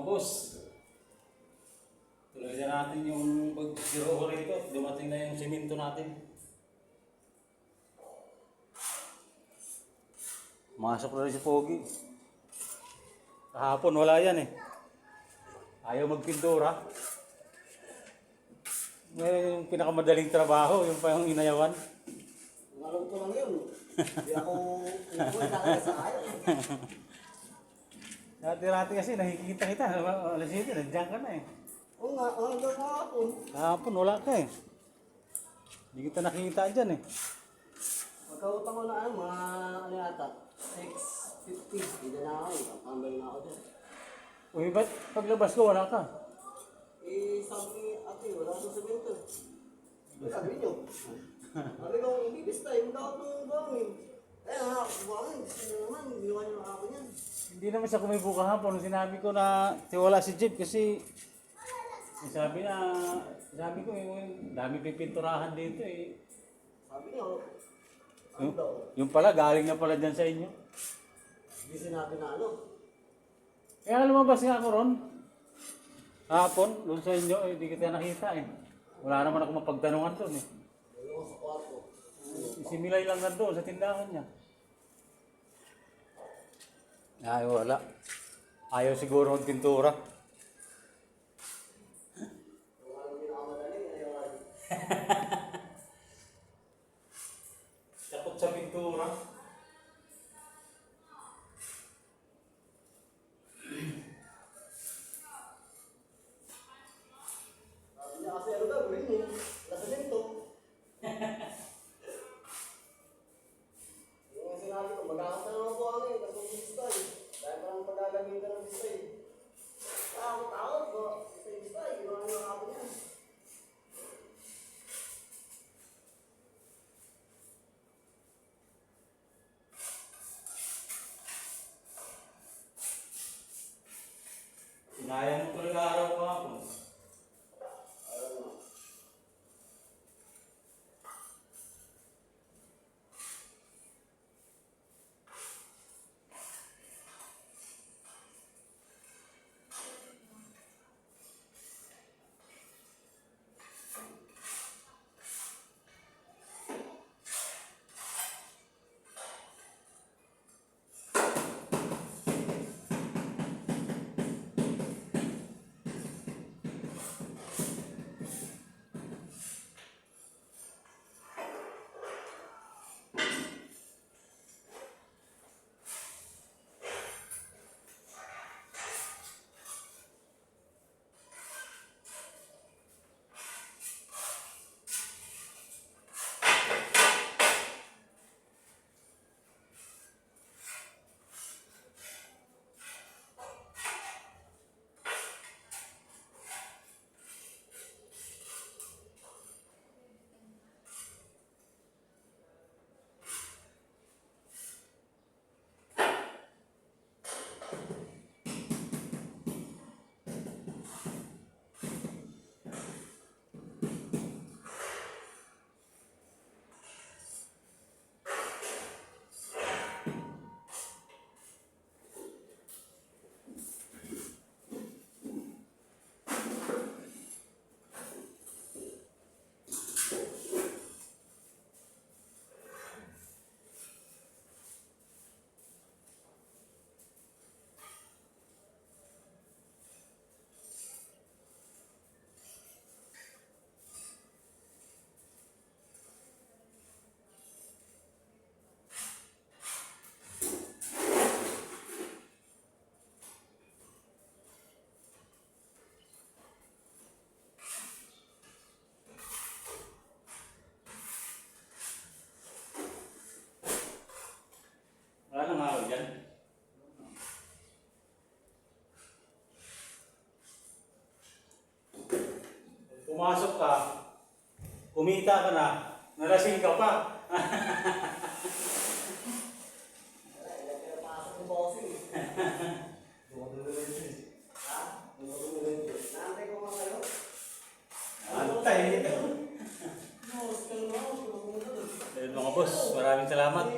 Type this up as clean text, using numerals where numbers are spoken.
boss, tuloy na natin yung pag-zero rito. Dumating na yung siminto natin. Masok na rin si Pogi. Kahapon wala yan eh. Ayaw magpintura. Ngayon yung pinakamadaling trabaho, yung pa yung inayawan. Alam ko lang yun. Hindi ako umuwi talaga sa ayaw. Dati-dati kasi nakikita kita. Alas 7, nandiyan ka na eh. Oo nga, hanggang kahapon. Kahapon wala ka eh. Hindi kita nakikita dyan eh. Magkautang ko na mga ano yata, 650. Hindi na ako, tambay na ako dyan. Uy, ba't paglabas ko wala ka? Eh, sabi ni ate, wala akong sabihin to. Sabi niyo. Sabi ko, ibibis tayo, magkakot ng gawin. Eh, buwangin, gusto naman, ginawa niyo ako yan. Hindi naman siya kumibo kahapon. Sinabi ko na tiwala si Jeep kasi sabi ko dami pipinturahan dito eh. Sabi niyo, ano daw? Yung pala, galing na pala dyan sa inyo. Hindi sinabi na ano. Kaya lumabas nga ako ron. Hapon, doon sa inyo, hindi kita nakita eh. Wala naman ako mapagtanungan doon eh. Ano ko sa kwarto. Si Milay lang na doon sa tindahan niya. Ay, wala. Ayaw siguro ng pintura. Kung ano pinakamadali, ayaw. Takot sa pintura. Sabi niya kasi ano daw, gawin mo. Nasalimento. Yung sinabi ko, magkakasal na ako ano eh, kasi display. Dahil parang pagagamitan ng display. Takot ko, display, ginawa niyo ang ako niya. Sinayang mo talaga araw ko ako. Wala nang araw dyan. Pumasok ka, kumita ka na, nalasing ka pa. Pinapasok ng bossing. Ha? Nantay ko mga kayo. Antay. Boss, kalma ako. Mga boss, maraming salamat.